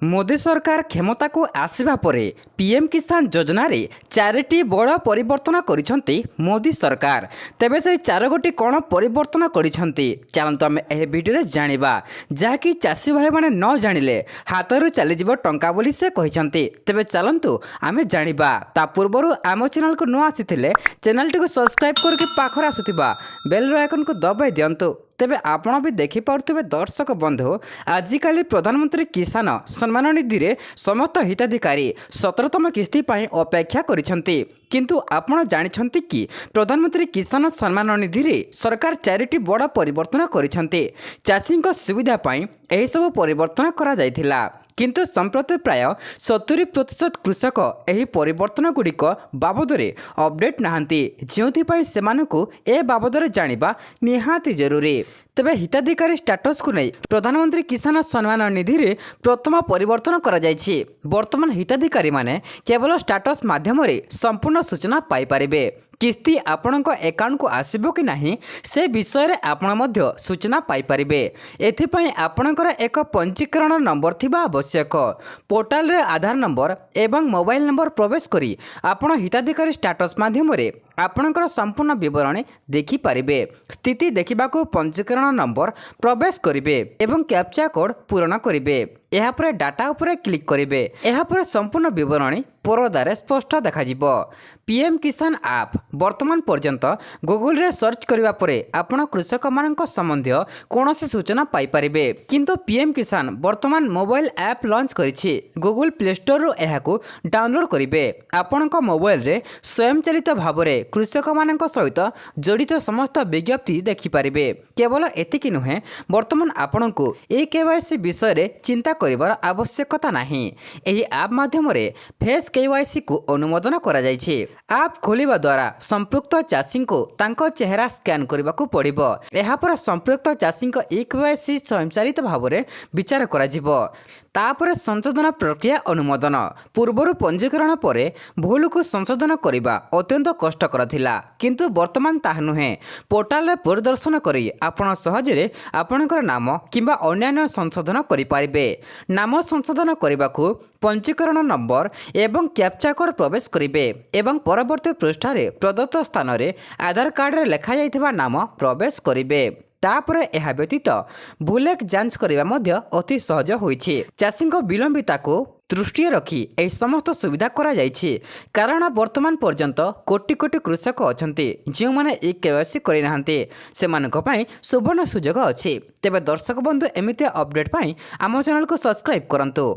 मोदी सरकार क्षमता को आसवा परे पीएम किसान योजना रे चारिटी बड़ परिवर्तन करिसेंती मोदी सरकार। तेबे से चार गोटी कौन परिवर्तन करिसेंती चलंतु आमे एह वीडियो रे जानिबा जाकी चासी भाई माने न जानिले हातरु चली जिवो टंका बोली से कहिसेंती। तेबे चलंतु आमे जानिबा ता पूर्वरु आम चैनल को न आसीथिले चैनल को सब्सक्राइब करके पाखर आसुथिबा बेल आइकन को दबाई दियंतु। तेबे आपण भी देखि पारुथिबे दर्शक बंधु आजिकाली प्रधानमंत्री किसान सम्मान निधि रे समस्त हिताधिकारी 17तम किस्ती पाई अपेक्षा करिसेंती। किंतु आपण जानिछंती कि प्रधानमंत्री किसान सम्मान निधि रे सरकार चारिटी बड़ परिवर्तन करिसेंती। चाषीक सुविधा पाई एही सब परिवर्तन करा जायथिला किंतु संप्रति प्राय 70% कृषक एही परिवर्तन गुड़िक बाबद अपडेट नहांती जो सेमानकु ए बाबद जानिबा निहाती जरूरी। तेबे हिताधिकारी स्टाटस को नहीं प्रधानमंत्री किसान सम्मान निधि रे प्रथम परिवर्तन करा जायछि। वर्तमान हिताधिकारी माने केवल स्टाटस माध्यम रे संपूर्ण सूचना पाई परिबे। किस्ती आपणक अकाउंट को आसीबो कि नाही से विषय रे आपण मध्य सूचना पाई परिबे। एथिपई आपणकर एक पंजीकरण नंबर थिबा आवश्यक। पोर्टाल रे आधार नंबर एवं मोबाइल नंबर प्रवेश करी आपण हिताधिकारी स्टाटस माध्यम रे आपणकर संपूर्ण विवरणी देखि परिबे। स्थिति देखिबाको पंजीकरण नंबर प्रवेश करिवे एवं कैप्चा कोड पूरण करिवे। यहाँ पर डाटा उपरे क्लिक करेंगे। यहाँ पर संपूर्ण विवरणी परदारे स्पष्ट देखाजिबो। पीएम किसान ऐप वर्तमान पर्यंत गूगल रे सर्च करिबा परे आपण कृषक मानक संबंधी कोनोसी सूचना पाई परिबे। किंतु पीएम किसान वर्तमान मोबाइल ऐप लॉन्च करिछि। गूगल प्ले स्टोर रो एहाकू डाउनलोड करिवे। आपणक मोबाइल रे स्वयं चलित भाव रे कृषक मानक सहित जड़ित समस्त विज्ञप्ति देखि परिबे। केवल एतिकी नुहे वर्तमान आपणकू ए केवाईसी विषय रे चिंता करिवार आवश्यकता नाही। एही ऐप माध्यम रे फेस केवाईसी को अनुमोदन करा जायछि। ऐप खोलिबा द्वारा संपृक्त चाषी को तांको चेहरा स्कैन करबा को पड़िबो। एहा पर संपृक्त चाषी को ई केवाईसी स्वयंचालित भाव रे विचार करा जिवो। तापर संशोधन प्रक्रिया अनुमोदन पूर्वर पंजीकरण परे भूल को संशोधन करने अत्यंत कष्टकर थिला किंतु वर्तमान ताहा नुहे। पोर्टाल रे परिदर्शन करी आपण सहजरे आपणकर नाम किंबा अन्य संशोधन करि पारिबे। नाम संशोधन करने पंजीकरण नंबर एवं कैप्चा कोड प्रवेश करिवे एवं परवर्ती पृष्ठ रे प्रदत्त स्थान रे आधार कार्ड रे लेखा जायथिबा नाम प्रवेश करिवे। तापरे एहा व्यतीत भूलेक जांच करिबा मध्य अति सहज होईछि। चाषीक विलंबिता को दृष्टि रखी एही समस्त सुविधा करा जायछि कारण वर्तमान पर्यंत कोटि कोटि कृषक अछंती जो माने ई केवाईसी करि नाहंती सेमानक पई सुवर्ण सुजोग अछि। तेबे दर्शक बंधु एमिति अपडेट पई आम चैनल को सब्सक्राइब करंतु।